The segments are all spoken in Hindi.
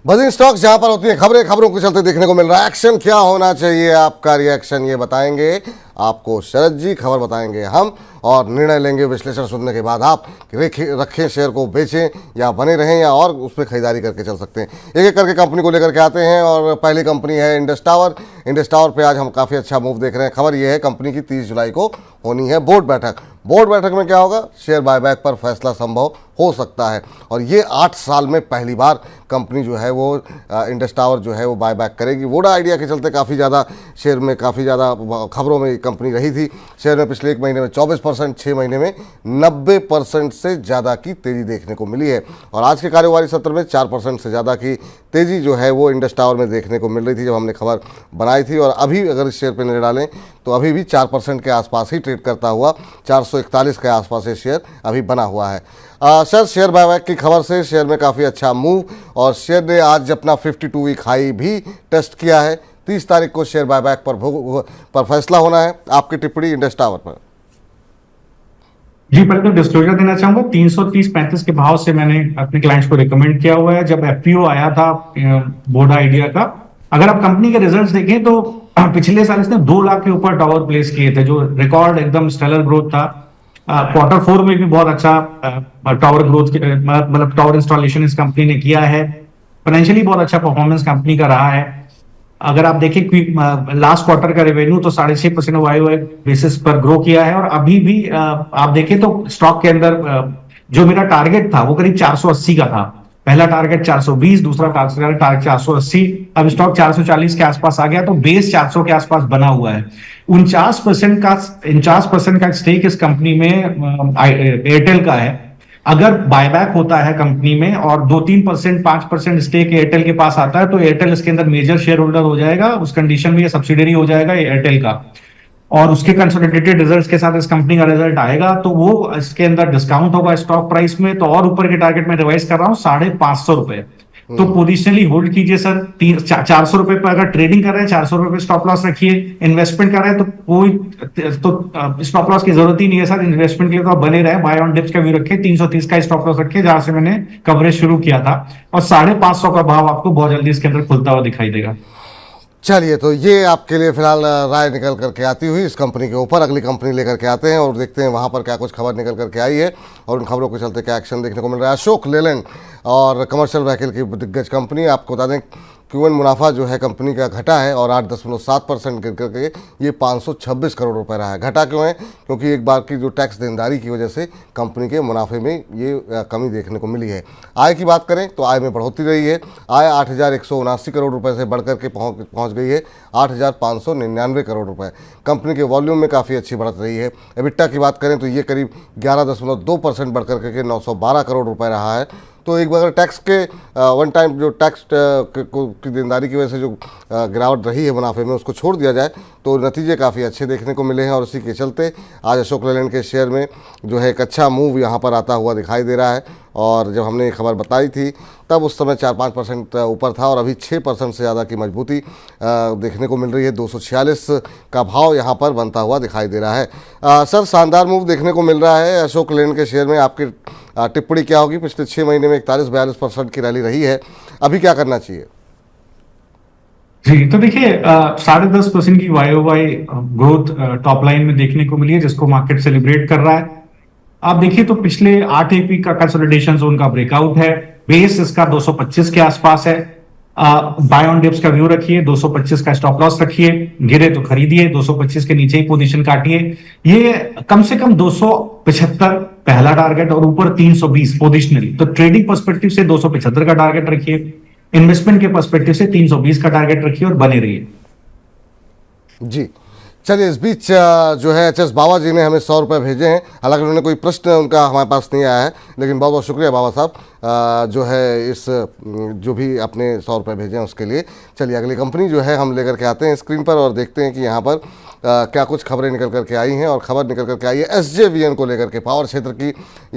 बजिंग स्टॉक्स जहां पर होती है खबरें, खबरों के चलते देखने को मिल रहा है एक्शन। क्या होना चाहिए आपका रिएक्शन, ये बताएंगे आपको शरद जी, खबर बताएंगे हम और निर्णय लेंगे विश्लेषण सुनने के बाद आप रखें शेयर को, बेचें या बने रहें या और उस पर खरीदारी करके चल सकते हैं। एक एक करके कंपनी को लेकर के आते हैं और पहली कंपनी है इंडस टावर। इंडस टावर पे आज हम काफ़ी अच्छा मूव देख रहे हैं। खबर ये है कंपनी की 30 जुलाई को होनी है बोर्ड बैठक। बोर्ड बैठक में क्या होगा, शेयर बायबैक पर फैसला संभव हो सकता है और ये 8 साल में पहली बार कंपनी जो है वो इंडस टावर जो है वो बायबैक करेगी। वोडा आइडिया के चलते काफ़ी ज़्यादा शेयर में काफ़ी ज़्यादा खबरों में कंपनी रही थी। शेयर में पिछले 1 महीने में 24%, 6 महीने में 90% से ज़्यादा की तेज़ी देखने को मिली है और आज के कारोबारी सत्र में 4% से ज़्यादा की तेज़ी जो है वो इंडस टावर में देखने को मिल रही थी जब हमने खबर बनाई थी। और अभी अगर इस शेयर पर नजर डालें तो अभी भी 4% के आसपास ही ट्रेड करता हुआ 441 के आसपास ये शेयर अभी बना हुआ है। सर, शेयर बायबैक की खबर से शेयर में काफ़ी अच्छा मूव और शेयर ने आज अपना 52 वीक हाई भी टेस्ट किया है। 30 तारीख को शेयर बायबैक पर फैसला होना है। आपकी टिप्पणी इंडस टावर पर। जी, पहले तो डिस्क्लोजर देना चाहूंगा, 330-35 के भाव से मैंने अपने क्लाइंट्स को रिकमेंड किया हुआ है जब एफपीओ आया था बोर्ड आइडिया का। अगर आप कंपनी के रिजल्ट्स देखें तो पिछले साल इसने 2 लाख के ऊपर टावर प्लेस किए थे, जो रिकॉर्ड एकदम स्टेलर ग्रोथ था। क्वार्टर 4 में भी बहुत अच्छा टावर ग्रोथ मतलब टावर इंस्टॉलेशन इस कंपनी ने किया है। फाइनेंशियली बहुत अच्छा परफॉर्मेंस कंपनी का रहा है। अगर आप देखें लास्ट क्वार्टर का रेवेन्यू तो 6.5% वाई बेसिस पर ग्रो किया है और अभी भी आप देखें तो स्टॉक के अंदर जो मेरा टारगेट था वो करीब 480 का था। पहला टारगेट 420, दूसरा टारगेट 480। अब स्टॉक 440 के आसपास आ गया तो बेस 400 के आसपास बना हुआ है। 49% का स्टेक इस कंपनी में एयरटेल का है। अगर बायबैक होता है कंपनी में और 2-3%, 5% स्टेक एयरटेल के पास आता है तो एयरटेल इसके अंदर मेजर शेयर होल्डर हो जाएगा। उस कंडीशन में ये सब्सिडरी हो जाएगा एयरटेल का और उसके कंसोलिडेटेड रिजल्ट्स के साथ इस कंपनी का रिजल्ट आएगा तो वो इसके अंदर डिस्काउंट होगा स्टॉक प्राइस में। तो और ऊपर के टारगेट में रिवाइज कर रहा हूँ 550 रुपए। तो पोजिशनली होल्ड कीजिए सर। 400 रुपए पर अगर ट्रेडिंग कर रहे हैं 400 रुपए स्टॉप लॉस रखिए। इन्वेस्टमेंट कर रहे हैं तो कोई तो स्टॉप लॉस की जरूरत ही नहीं है सर। इन्वेस्टमेंट के लिए तो आप बने रहे, बाय ऑन डिप्स का व्यू रखिए। 330 का स्टॉप लॉस रखिए जहां से मैंने कवरेज शुरू किया था और 550 का भाव आपको बहुत जल्दी इसके अंदर खुलता हुआ दिखाई देगा। चलिए, तो ये आपके लिए फिलहाल राय निकल करके आती हुई इस कंपनी के ऊपर। अगली कंपनी लेकर के आते हैं और देखते हैं वहाँ पर क्या कुछ खबर निकल करके आई है और उन खबरों के चलते क्या एक्शन देखने को मिल रहा है। अशोक लेलैंड और कमर्शियल व्हीकल की दिग्गज कंपनी। आपको बता दें Q1 मुनाफा जो है कंपनी का घटा है और 8.7% गिर करके ये 526 करोड़ रुपए रहा है। घटा क्यों है? क्योंकि एक बार की जो टैक्स देनदारी की वजह से कंपनी के मुनाफे में ये कमी देखने को मिली है। आय की बात करें तो आय में बढ़ोतरी रही है। आय 8,179 करोड़ रुपए से बढ़कर के पहुँच गई है 8,599 करोड़ रुपये। कंपनी के वॉल्यूम में काफ़ी अच्छी बढ़त रही है। एबिटा की बात करें तो ये करीब 11.2% बढ़कर के 912 करोड़ रुपये रहा है। तो एक बार टैक्स के वन टाइम जो टैक्स की देनदारी की वजह से जो गिरावट रही है मुनाफे में उसको छोड़ दिया जाए तो नतीजे काफ़ी अच्छे देखने को मिले हैं और इसी के चलते आज अशोक लेलैंड के शेयर में जो है एक अच्छा मूव यहाँ पर आता हुआ दिखाई दे रहा है। और जब हमने ये खबर बताई थी तब उस समय 4-5% ऊपर था और अभी 6% से ज़्यादा की मजबूती देखने को मिल रही है। 246 का भाव यहाँ पर बनता हुआ दिखाई दे रहा है। सर, शानदार मूव देखने को मिल रहा है अशोक लेलैंड के शेयर में। आपकी टिप्पणी क्या होगी? पिछले 6 महीने में 41-42% की रैली रही है, अभी क्या करना चाहिए? जी, तो देखिए 10.5% की वाई ग्रोथ टॉप लाइन में देखने को मिली है जिसको मार्केट सेलिब्रेट कर रहा है। आप देखिए तो पिछले 8 वीक का कंसोलिडेशन जोन का ब्रेकआउट है। बेस इसका 225 के आसपास है। बाय ऑन डिप्स का व्यू रखिए, 225 का स्टॉप लॉस रखिए। गिरे तो खरीदिए, 225 के नीचे ही पोजीशन काटिए। ये कम से कम 275 पहला टारगेट और ऊपर 320 पोजिशनली। तो ट्रेडिंग पर्सपेक्टिव से 275 का टारगेट रखिए, इन्वेस्टमेंट के पर्सपेक्टिव से 320 का टारगेट रखिए और बने रहिए। जी चलिए, इस बीच जो है HS बाबा जी ने हमें 100 रुपये भेजे हैं। हालांकि उन्होंने कोई प्रश्न उनका हमारे पास नहीं आया है, लेकिन बहुत बहुत शुक्रिया बाबा साहब जो है इस जो भी आपने 100 रुपये भेजे हैं उसके लिए। चलिए, अगली कंपनी जो है हम लेकर के आते हैं स्क्रीन पर और देखते हैं कि यहाँ पर क्या कुछ खबरें निकल करके आई हैं। और खबर निकल करके आई है SJVN को लेकर के। पावर क्षेत्र की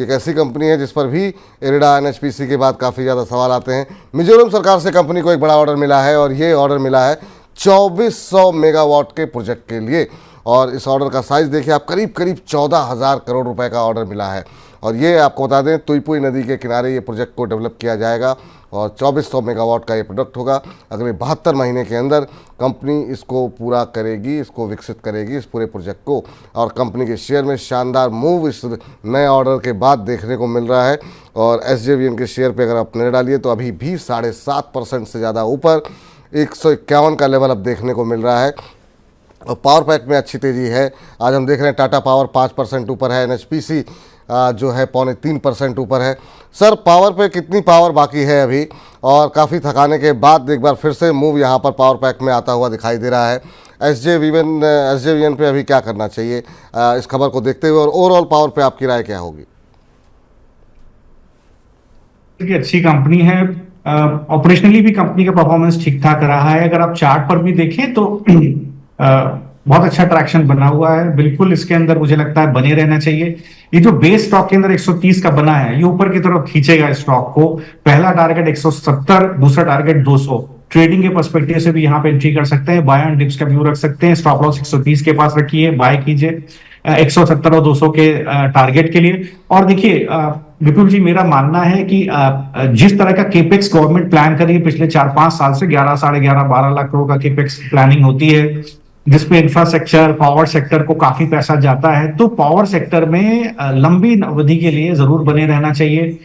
एक ऐसी कंपनी है जिस पर भी इरिडा NHPC के बाद काफ़ी ज़्यादा सवाल आते हैं। मिजोरम सरकार से कंपनी को एक बड़ा ऑर्डर मिला है और ये ऑर्डर मिला है 2400 मेगावाट के प्रोजेक्ट के लिए और इस ऑर्डर का साइज़ देखिए आप, करीब करीब 14,000 करोड़ रुपए का ऑर्डर मिला है। और ये आपको बता दें तुईपुई नदी के किनारे ये प्रोजेक्ट को डेवलप किया जाएगा और 2400 मेगावाट का ये प्रोडक्ट होगा। अगले 72 महीने के अंदर कंपनी इसको पूरा करेगी, इसको विकसित करेगी इस पूरे प्रोजेक्ट को। और कंपनी के शेयर में शानदार मूव इस नए ऑर्डर के बाद देखने को मिल रहा है। और SJVN के शेयर पे अगर आप नजर डालिए तो अभी भी 7.5% से ज़्यादा ऊपर 151 का लेवल अब देखने को मिल रहा है। और पावर पैक में अच्छी तेज़ी है। आज हम देख रहे हैं टाटा पावर 5% ऊपर है, NHPC जो है 3.25% ऊपर है। सर पावर पे कितनी पावर बाकी है अभी, और काफ़ी थकाने के बाद एक बार फिर से मूव यहाँ पर पावर पैक में आता हुआ दिखाई दे रहा है। SJVN पे अभी क्या करना चाहिए इस खबर को देखते हुए, और ओवरऑल पावर पे आपकी राय क्या होगी? अच्छी कंपनी है, ऑपरेशनली भी कंपनी का परफॉर्मेंस ठीक ठाक रहा है। अगर आप चार्ट पर भी देखें तो बहुत अच्छा ट्रैक्शन बना हुआ है। बिल्कुल इसके अंदर मुझे लगता है बने रहना चाहिए। ये जो बेस स्टॉक के अंदर 130 का बना है, ये ऊपर की तरफ खींचेगा स्टॉक को। पहला टारगेट 170, दूसरा टारगेट 200। ट्रेडिंग के पर्सपेक्टिव से भी यहाँ पे एंट्री कर सकते हैं, बाय ऑन डिप्स का व्यू रख सकते हैं। स्टॉप लॉस 130 के पास रखिए, बाय कीजिए 170 और 200 के टारगेट के लिए। और देखिए विपुल जी, मेरा मानना है कि जिस तरह का केपेक्स गवर्नमेंट प्लान कर रही है पिछले 4-5 साल से, 11, 11.5, 12 लाख करोड़ का केपेक्स प्लानिंग होती है, जिसपे इंफ्रास्ट्रक्चर, पावर सेक्टर को काफी पैसा जाता है, तो पावर सेक्टर में लंबी अवधि के लिए जरूर बने रहना चाहिए।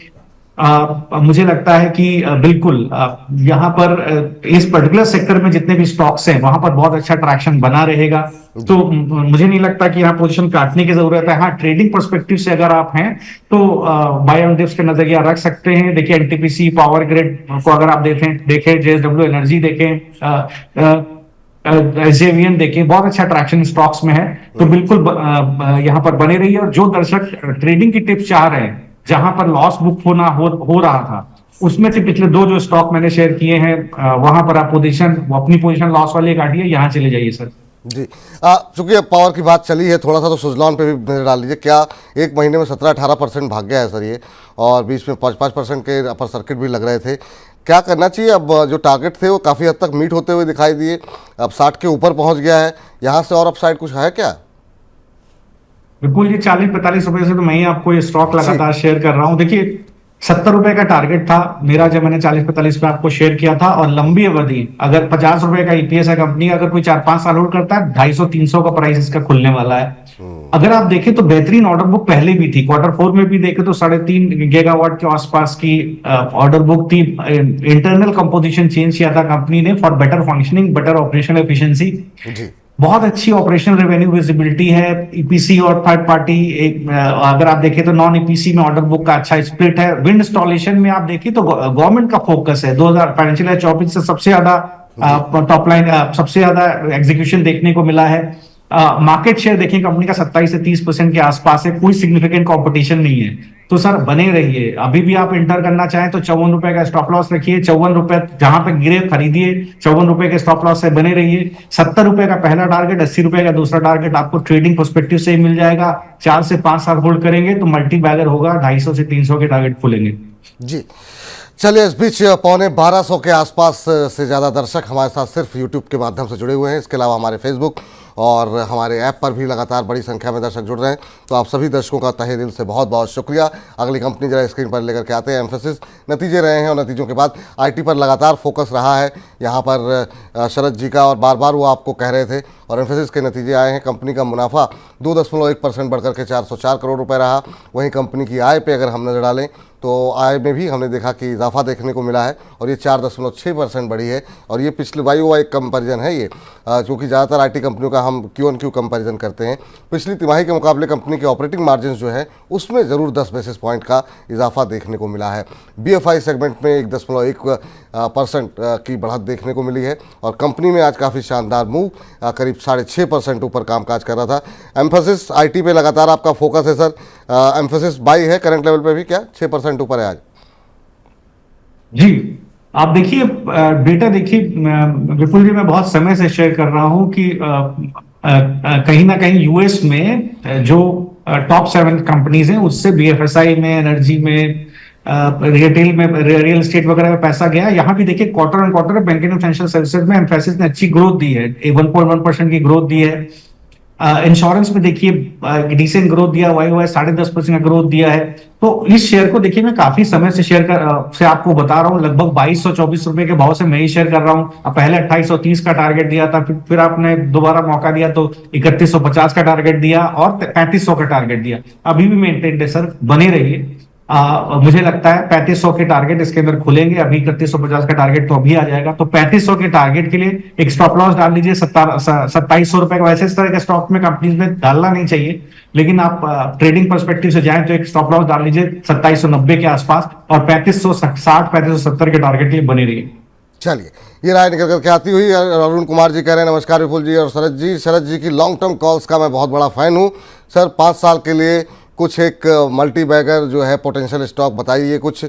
मुझे लगता है कि बिल्कुल यहाँ पर इस पर्टिकुलर सेक्टर में जितने भी स्टॉक्स हैं वहां पर बहुत अच्छा ट्रैक्शन बना रहेगा। तो मुझे नहीं लगता कि यहाँ पोजीशन काटने की जरूरत है। हाँ, ट्रेडिंग पर्सपेक्टिव से अगर आप हैं तो बाय ऑन डिप्स का नजरिया रख सकते हैं। देखिए NTPC पावर ग्रिड को अगर आप देखें JSW एनर्जी देखें, SJVN देखें, बहुत अच्छा ट्रैक्शन स्टॉक्स में है। तो बिल्कुल यहाँ पर बने रहिए। और जो दर्शक ट्रेडिंग की टिप्स चाह रहे हैं, जहां पर लॉस बुक हो रहा था, उसमें से पिछले 2 जो स्टॉक मैंने शेयर किए हैं, वहां पर आप अपनी पोजीशन लॉस वाले काटिए, यहाँ चले जाइए सर। जी, चूंकि अब पावर की बात चली है, थोड़ा सा तो सुजलॉन पे भी नजर डाल लीजिए। क्या एक महीने में 17-18% भाग गया है सर ये, और बीच में 5% के अपर सर्किट भी लग रहे थे। क्या करना चाहिए? अब जो टारगेट थे वो काफ़ी हद तक मीट होते हुए दिखाई दिए, अब 60 के ऊपर पहुंच गया है, यहाँ से और अपसाइड कुछ है क्या? बिल्कुल, ये 40-45 रुपए से तो मैं ही आपको ये स्टॉक लगातार शेयर कर रहा हूँ। देखिए 70 रुपए का टारगेट था मेरा जब मैंने 40-45 पे आपको शेयर किया था, और लंबी अवधि अगर 50 रुपए का EPS है कंपनी, अगर कोई 4-5 साल होल्ड करता है, 250-300 का प्राइस इसका खुलने वाला है। अगर आप देखें तो बेहतरीन ऑर्डर बुक पहले भी थी, Q4 में भी देखें तो 3.5 गीगावाट के आसपास की ऑर्डर बुक थी। इंटरनल कंपोजिशन चेंज किया था कंपनी ने for better functioning, better operational efficiency. बहुत अच्छी ऑपरेशनल रेवेन्यू विजिबिलिटी है। EPC और थर्ड पार्टी अगर आप देखें तो नॉन EPC में ऑर्डर बुक का अच्छा स्प्लिट है। विंड इंस्टॉलेशन में आप देखें तो गवर्नमेंट का फोकस है। 2000 फाइनेंशियल ईयर 24 से सबसे ज्यादा टॉप लाइन, सबसे ज्यादा एग्जीक्यूशन देखने को मिला है। मार्केट शेयर देखिए कंपनी का 27 से 30% के आसपास है। कोई सिग्निफिकेंट कंपटीशन नहीं है। तो सर बने रहिए। अभी भी आप इंटर करना चाहें तो 54 रुपए का स्टॉप लॉस रखिए। 54 रुपए जहां पे गिरे खरीदिए, 54 रुपए के स्टॉप लॉस से बने रहिए। 70 रुपए का पहला टारगेट, 80 रुपए का दूसरा टारगेट आपको ट्रेडिंग पर्सपेक्टिव से ही मिल जाएगा। 4 से 5 साल होल्ड करेंगे तो मल्टी बैगर होगा, 250 से 300 के टारगेट खुलेंगे। जी चलिए, इस बीच 1250 के आसपास से ज़्यादा दर्शक हमारे साथ सिर्फ यूट्यूब के माध्यम से जुड़े हुए हैं। इसके अलावा हमारे फेसबुक और हमारे ऐप पर भी लगातार बड़ी संख्या में दर्शक जुड़ रहे हैं। तो आप सभी दर्शकों का तहे दिल से बहुत बहुत शुक्रिया। अगली कंपनी जरा स्क्रीन पर लेकर के आते हैं। एम्फेसिस नतीजे रहे हैं और नतीजों के बाद IT पर लगातार फोकस रहा है यहाँ पर शरद जी का, और बार बार वो आपको कह रहे थे, और एम्फेसिस के नतीजे आए हैं। कंपनी का मुनाफा 2.1% बढ़कर के 404 करोड़ रुपए रहा। वहीं कंपनी की आय पे अगर हम नजर डालें तो आय में भी हमने देखा कि इजाफा देखने को मिला है, और ये 4.6% बढ़ी है। और ये पिछले YoY कंपैरिजन है ये, क्योंकि ज़्यादातर IT कंपनियों का हम Q-on-Q कंपैरिजन करते हैं। पिछली तिमाही के मुकाबले कंपनी के ऑपरेटिंग मार्जिन जो है उसमें ज़रूर 10 बेसिस पॉइंट का इजाफा देखने को मिला है। BFI सेगमेंट में 1.1% की बढ़त देखने को मिली है, और कंपनी में आज काफ़ी शानदार मूव, करीब 6.5% ऊपर कामकाज कर रहा था। एम्फेसिस IT पे लगातार आपका फोकस है सर। एम्फेसिस बाई है करंट लेवल पे भी क्या 6% ऊपर है आज? जी, आप देखिए डेटा देखिए विपुल जी, मैं बहुत समय से शेयर कर रहा हूं कि कहीं ना कहीं यूएस में जो टॉप 7 कंपनीज हैं उससे BFSI में, एनर्जी में, रिटेल में, रियल एस्टेट वगैरह में पैसा गया। यहाँ भी देखिए quarter on quarter banking and financial services में एम्फेसिस ने अच्छी ग्रोथ दी है, 1.1% की ग्रोथ दी है। इंश्योरेंस में देखिए डिसेंट ग्रोथ दिया, वाई 10.5% का ग्रोथ दिया है। तो इस शेयर को देखिए मैं काफी समय से से आपको बता रहा हूँ, लगभग 2224 रुपए के भाव से मैं ही शेयर कर रहा हूँ। अब पहले 2830 का टारगेट दिया था, फिर आपने दोबारा मौका दिया तो 3150 का टारगेट दिया और 3500 का टारगेट दिया। अभी भी मेंटेन है सर, बने रहिए। मुझे लगता है 3500 के टारगेट इसके अंदर खुलेंगे, अभी 3150 का टारगेट तो अभी आ जाएगा, तो 3500 के टारगेट के लिए एक स्टॉप लॉस डाल लीजिए 2700 रुपए का। वैसे इस तरह के स्टॉक में कंपनीज में डालना नहीं चाहिए, लेकिन आप ट्रेडिंग पर्सपेक्टिव से जाएं तो एक स्टॉप लॉस डाल लीजिए 2790 के आसपास, और 3560 3570 के टारगेट के लिए बने रहिए। चलिए, ये राय निकल करके आती हुई अरुण कुमार जी कह रहे हैं नमस्कार विपुल जी और शरद जी की लॉन्ग टर्म कॉल्स का मैं बहुत बड़ा फैन हूँ सर। 5 साल के लिए कुछ एक मल्टी बैगर जो है पोटेंशियल स्टॉक बताइए कुछ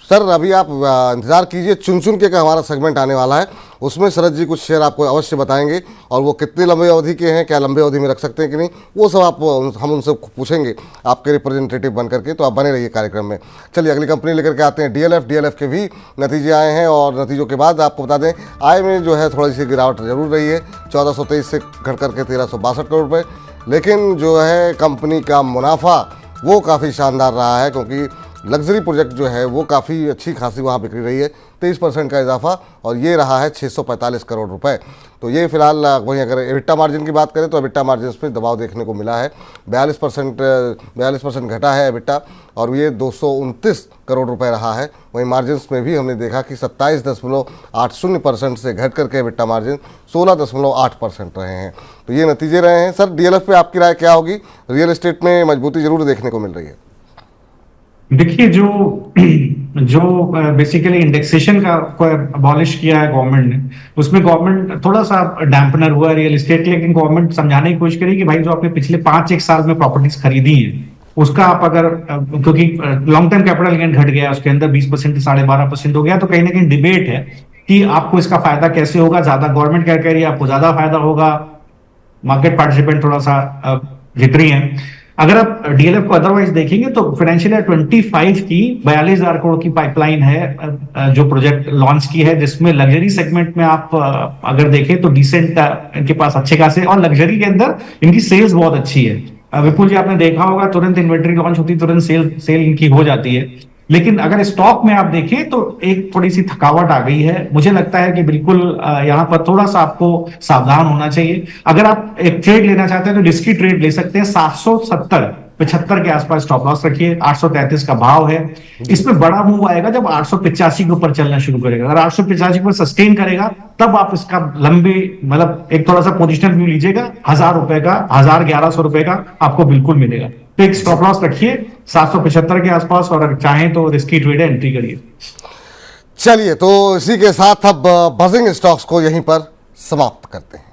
सर। अभी आप इंतजार कीजिए, चुन चुन के का हमारा सेगमेंट आने वाला है, उसमें शरद जी कुछ शेयर आपको अवश्य बताएंगे, और वो कितनी लंबी अवधि के हैं, क्या लंबी अवधि में रख सकते हैं कि नहीं, वो सब हम उनसे पूछेंगे आपके रिप्रेजेंटेटिव बन करके। तो आप बने रहिए कार्यक्रम में। चलिए अगली कंपनी लेकर के आते हैं डीएलएफ के भी नतीजे आए हैं, और नतीजों के बाद आपको बता दें आय में जो है थोड़ी सी गिरावट जरूर रही है, 1423 से घट करके 1362 करोड़ रुपये। लेकिन जो है कंपनी का मुनाफा वो काफ़ी शानदार रहा है, क्योंकि लग्जरी प्रोजेक्ट जो है वो काफ़ी अच्छी खासी वहाँ बिक्री रही है, 23% का इजाफा, और ये रहा है 645 करोड़ रुपए। तो ये फिलहाल वहीं अगर एबिटा मार्जिन की बात करें तो एबिटा मार्जिन में दबाव देखने को मिला है, 42% घटा है एबिटा, और ये 229 करोड़ रुपए रहा है। वहीं मार्जिन में भी हमने देखा कि 27.80% से घट करके एबिटा मार्जिन 16.8% रहे हैं। तो ये नतीजे रहे हैं सर। डीएलएफ पे आपकी राय क्या होगी? रियल एस्टेट में मजबूती जरूर देखने को मिल रही है। देखिए जो बेसिकली इंडेक्सेशन का अबॉलिश किया है गवर्नमेंट ने, उसमें गवर्नमेंट थोड़ा सा डैम्पनर हुआ है रियल एस्टेट, लेकिन गवर्नमेंट समझाने की कोशिश करी कि भाई जो आपने पिछले 5-1 साल में प्रॉपर्टीज खरीदी है उसका आप अगर, क्योंकि लॉन्ग टर्म कैपिटल गेन घट गया, उसके अंदर 20% 12.5% हो गया, तो कहीं ना कहीं डिबेट है कि आपको इसका फायदा कैसे होगा। ज्यादा गवर्नमेंट क्या कह रही है, आपको ज्यादा फायदा होगा, मार्केट पार्टिसिपेंट थोड़ा सा जित रही है। अगर आप डीएलएफ को अदरवाइज देखेंगे तो फाइनेंशियल ईयर 25 की 42,000 करोड़ की पाइपलाइन है जो प्रोजेक्ट लॉन्च की है, जिसमें लग्जरी सेगमेंट में आप अगर देखें तो डिसेंट इनके पास अच्छे खासे, और लग्जरी के अंदर इनकी सेल्स बहुत अच्छी है। विपुल जी आपने देखा होगा, तुरंत इन्वेंट्री लॉन्च होती, तुरंत सेल इनकी हो जाती है। लेकिन अगर स्टॉक में आप देखें तो एक थोड़ी सी थकावट आ गई है। मुझे लगता है कि बिल्कुल यहाँ पर थोड़ा सा आपको सावधान होना चाहिए। अगर आप एक ट्रेड लेना चाहते हैं तो रिस्की ट्रेड ले सकते हैं, 775 के आसपास स्टॉप लॉस रखिए, 833 का भाव है। इसमें बड़ा मूव आएगा जब 885 के ऊपर चलना शुरू करेगा। अगर 885 पर सस्टेन करेगा तब आप इसका लंबे मतलब एक थोड़ा सा पोजिशनल व्यू लीजिएगा, 1000 रुपए का, 1100 रुपए का आपको बिल्कुल मिलेगा। तो एक स्टॉप लॉस रखिए 775 के आसपास, और अगर चाहें तो रिस्की ट्रेड एंट्री करिए। चलिए, तो इसी के साथ अब बजिंग स्टॉक्स को यहीं पर समाप्त करते हैं।